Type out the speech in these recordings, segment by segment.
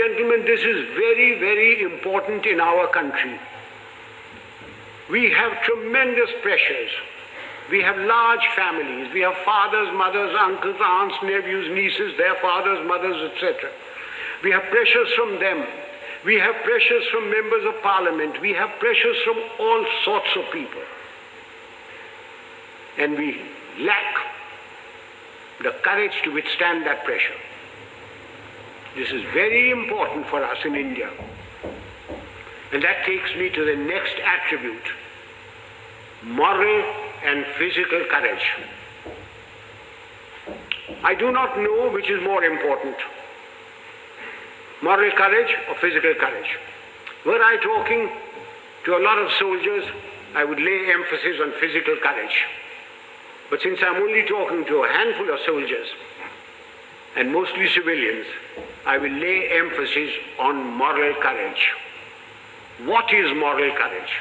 gentlemen, this is very, very important in our country. We have tremendous pressures. We have large families. We have fathers, mothers, uncles, aunts, nephews, nieces, their fathers, mothers, etc. We have pressures from them. We have pressures from members of parliament. We have pressures from all sorts of people. And we lack the courage to withstand that pressure. This is very important for us in India. And that takes me to the next attribute: moral and physical courage. I do not know which is more important, moral courage or physical courage. Were I talking to a lot of soldiers, I would lay emphasis on physical courage. But since I'm only talking to a handful of soldiers, and mostly civilians, I will lay emphasis on moral courage. What is moral courage?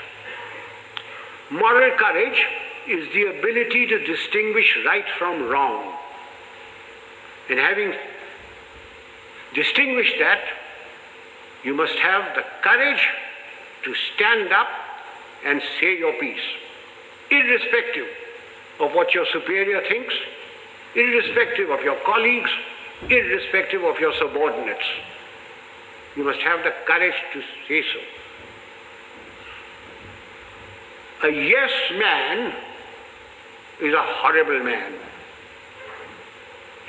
Moral courage is the ability to distinguish right from wrong. And having distinguished that, you must have the courage to stand up and say your piece, irrespective of what your superior thinks, irrespective of your colleagues, irrespective of your subordinates. You must have the courage to say so. A yes man is a horrible man.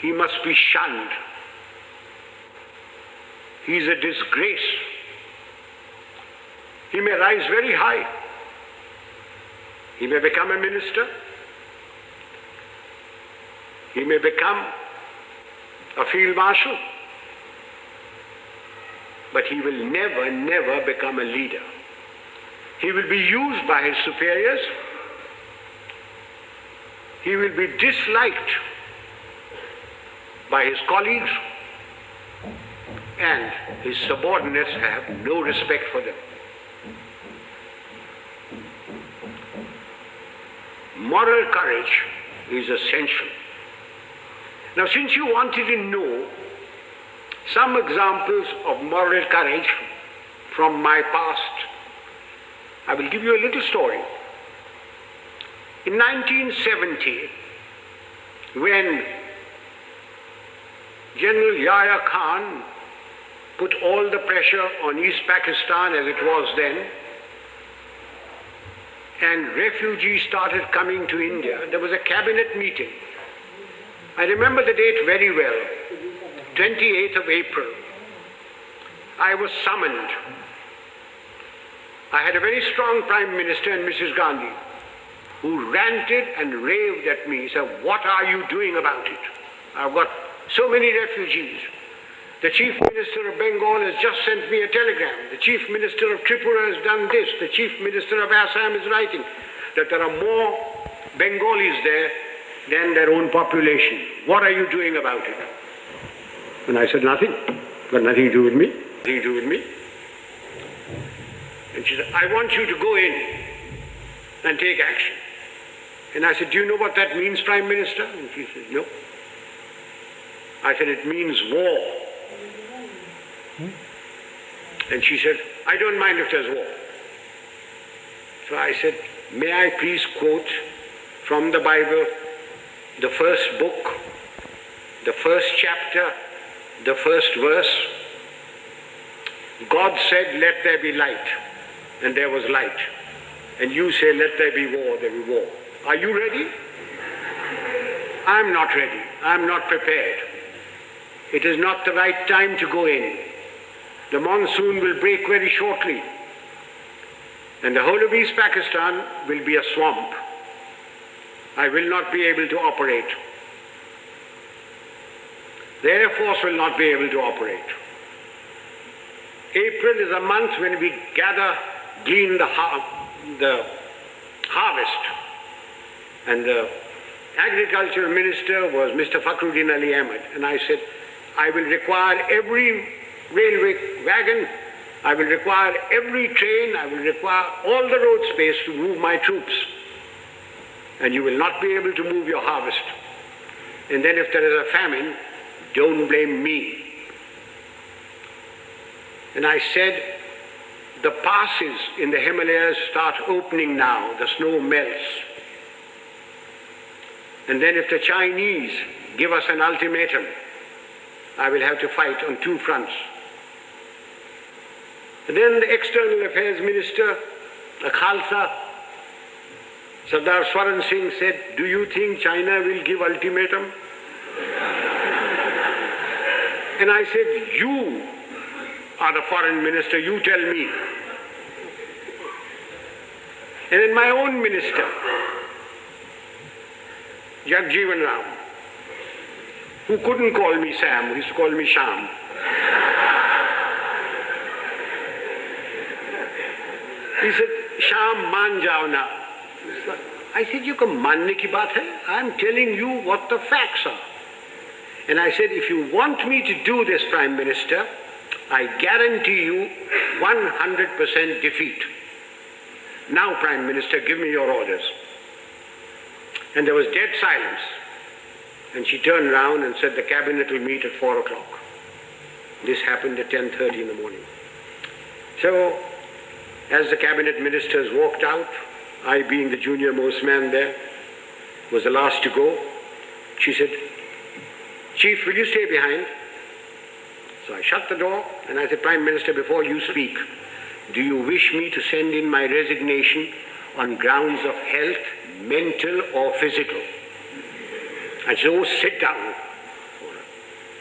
He must be shunned. He is a disgrace. He may rise very high. He may become a minister. He may become a field marshal, but he will never, never become a leader. He will be used by his superiors. He will be disliked by his colleagues, and his subordinates have no respect for them. Moral courage is essential. Now, since you wanted to know some examples of moral courage from my past, I will give you a little story. In 1970, when General Yahya Khan put all the pressure on East Pakistan as it was then, and refugees started coming to India, there was a cabinet meeting. I remember the date very well, 28th of April. I was summoned. I had a very strong Prime Minister and Mrs. Gandhi, who ranted and raved at me, said, "What are you doing about it? I've got so many refugees. The Chief Minister of Bengal has just sent me a telegram. The Chief Minister of Tripura has done this. The Chief Minister of Assam is writing that there are more Bengalis there than their own population. What are you doing about it?" And I said, "Nothing. Got nothing to do with me. Nothing to do with me." And she said, "I want you to go in and take action." And I said, "Do you know what that means, Prime Minister?" And she said, "No." I said, "It means war." And she said, "I don't mind if there's war." So I said, "May I please quote from the Bible, the first book, the first chapter, the first verse? God said, 'Let there be light,' and there was light. And you say, 'Let there be war,' there be war. Are you ready?" I'm not ready. I'm not prepared. It is not the right time to go in. The monsoon will break very shortly, and the whole of East Pakistan will be a swamp. I will not be able to operate. The Air Force will not be able to operate. April is a month when we glean the harvest. And the agricultural minister was Mr. Fakhruddin Ali Ahmed. And I said, "I will require every railway wagon, I will require every train, I will require all the road space to move my troops. And you will not be able to move your harvest. And then if there is a famine, don't blame me." And I said, the passes in the Himalayas start opening now, the snow melts. And then if the Chinese give us an ultimatum, I will have to fight on two fronts. And then the External Affairs Minister, a Khalsa, Sardar Swaran Singh, said, do you think China will give ultimatum? And I said, you are the foreign minister, you tell me. And then my own minister, Jagjeevan Ram, who couldn't call me Sam, he used to call me Sham. He said, Sham, maan jao na. I said, you ko manne ki baat hai? I'm telling you what the facts are. And I said, if you want me to do this, Prime Minister, I guarantee you 100% defeat. Now, Prime Minister, give me your orders. And there was dead silence. And she turned round and said, the cabinet will meet at 4 o'clock. This happened at 10:30 in the morning. So, as the cabinet ministers walked out, I, being the junior most man there, was the last to go. She said, Chief, will you stay behind? So I shut the door and I said, Prime Minister, before you speak, do you wish me to send in my resignation on grounds of health, mental or physical? I said, oh, sit down.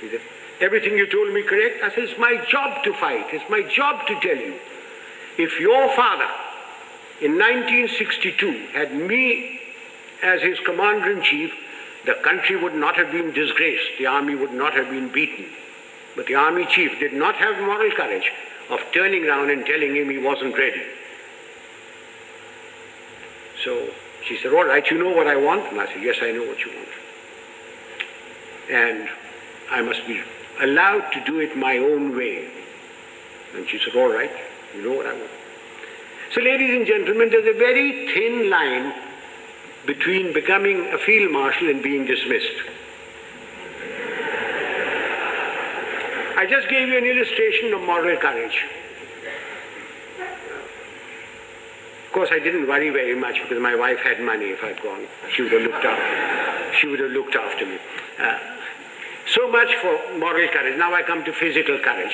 He said, everything you told me correct? I said, it's my job to fight. It's my job to tell you. If your father in 1962 had me as his commander-in-chief, the country would not have been disgraced. The army would not have been beaten. But the army chief did not have moral courage of turning around and telling him he wasn't ready. So she said, all right, you know what I want? And I said, yes, I know what you want. And I must be allowed to do it my own way. And she said, all right, you know what I want. So ladies and gentlemen, there's a very thin line between becoming a field marshal and being dismissed. I just gave you an illustration of moral courage. Of course, I didn't worry very much because my wife had money. If I'd gone, she would have looked after me. So much for moral courage. Now I come to physical courage.